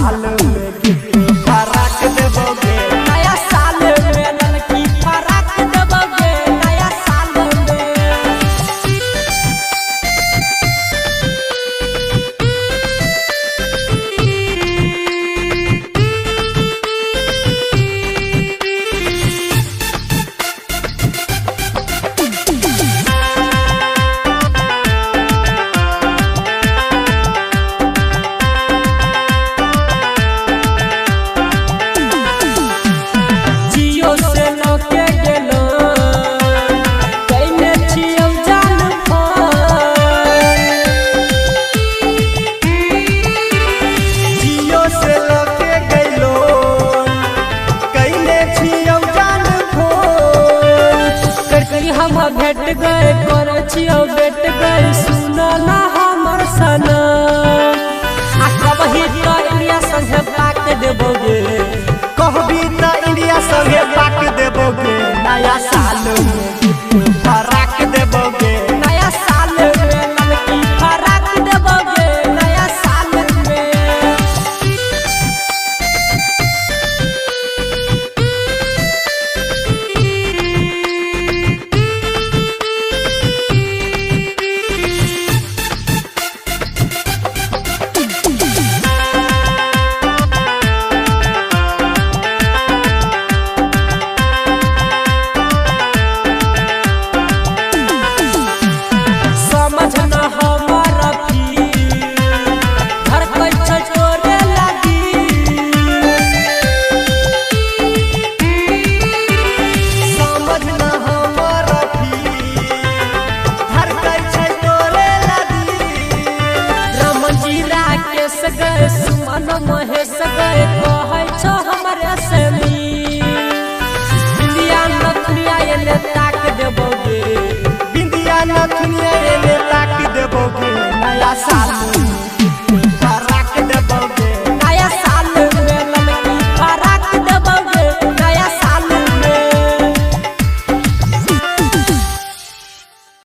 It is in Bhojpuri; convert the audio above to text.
साल में गिफ्ट फराक देबोगे, नया साल में लड़की फराक देबोगे, नया साल में। हम भेट गए कर छियो भेट गए सुनो ना हमर सनम, आ कबही तो इंडिया संगे पाक देबोगे, कहबी त इंडिया संगे पाक देबोगे, नया साल में